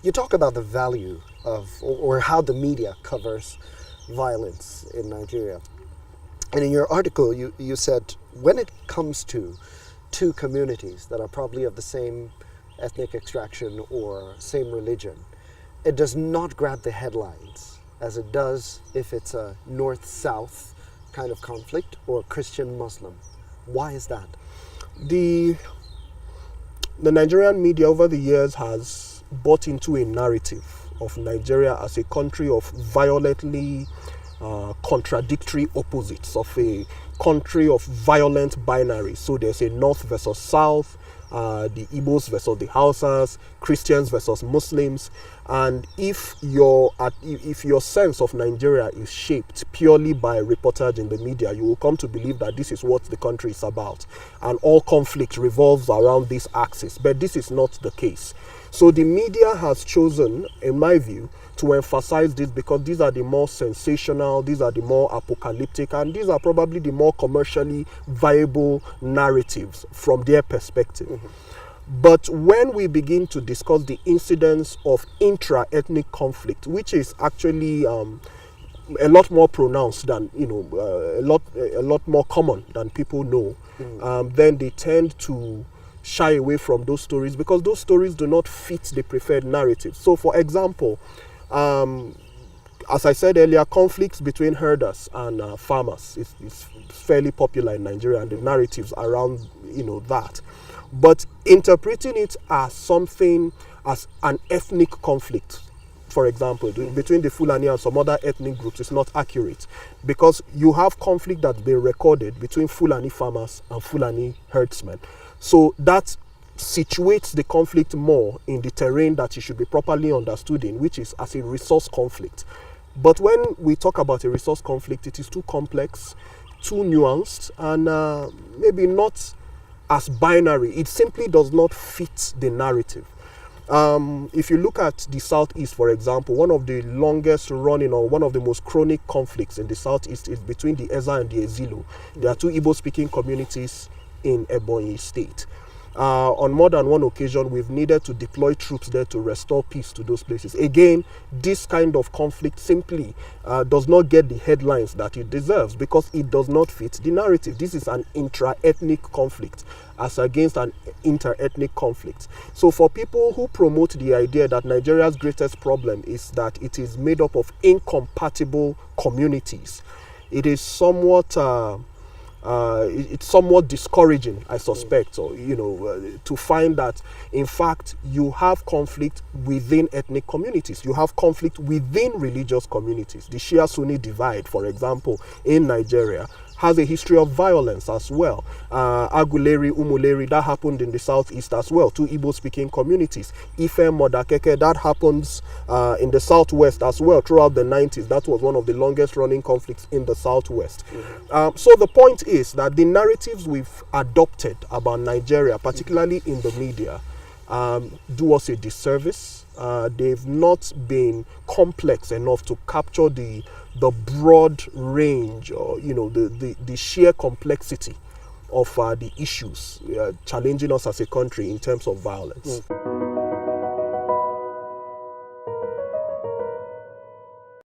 You talk about the value of, or how the media covers violence in Nigeria. And in your article, you said when it comes to two communities that are probably of the same ethnic extraction or same religion, it does not grab the headlines as it does if it's a north-south kind of conflict or Christian-Muslim. Why is that? The Nigerian media over the years has bought into a narrative of Nigeria as a country of violently contradictory opposites, of a country of violent binaries. So there's a north versus south, the Igbos versus the Hausas, Christians versus Muslims. And if your sense of Nigeria is shaped purely by reportage in the media, you will come to believe that this is what the country is about, and all conflict revolves around this axis. But this is not the case. So the media has chosen, in my view, to emphasize this because these are the more sensational, these are the more apocalyptic, and these are probably the more commercially viable narratives from their perspective. Mm-hmm. But when we begin to discuss the incidence of intra-ethnic conflict, which is actually a lot more pronounced than, a lot more common than people know, then they tend to shy away from those stories because those stories do not fit the preferred narrative. So, for example, as I said earlier, conflicts between herders and farmers is fairly popular in Nigeria, and the narratives around that. But interpreting it as something, as an ethnic conflict, for example, between the Fulani and some other ethnic groups is not accurate, because you have conflict that's been recorded between Fulani farmers and Fulani herdsmen. So that situates the conflict more in the terrain that it should be properly understood in, which is as a resource conflict. But when we talk about a resource conflict, it is too complex, too nuanced, and maybe not as binary. It simply does not fit the narrative. If you look at the Southeast, for example, one of the longest running or one of the most chronic conflicts in the Southeast is between the Eza and the Ezilo. There are two Igbo-speaking communities in Ebonyi State. On more than one occasion, we've needed to deploy troops there to restore peace to those places. Again, this kind of conflict simply does not get the headlines that it deserves because it does not fit the narrative. This is an intra-ethnic conflict as against an inter-ethnic conflict. So for people who promote the idea that Nigeria's greatest problem is that it is made up of incompatible communities, it is somewhat it's somewhat discouraging, I suspect, or to find that in fact you have conflict within ethnic communities, you have conflict within religious communities. The Shia-Sunni divide, for example, in Nigeria has a history of violence as well. Aguleri, Umuleri, that happened in the Southeast as well, two Igbo-speaking communities. Ife, Modakeke, that happens in the Southwest as well throughout the 90s. That was one of the longest running conflicts in the Southwest. Mm-hmm. So the point is that the narratives we've adopted about Nigeria, particularly in the media, do us a disservice. They've not been complex enough to capture the broad range, or the sheer complexity of the issues challenging us as a country in terms of violence.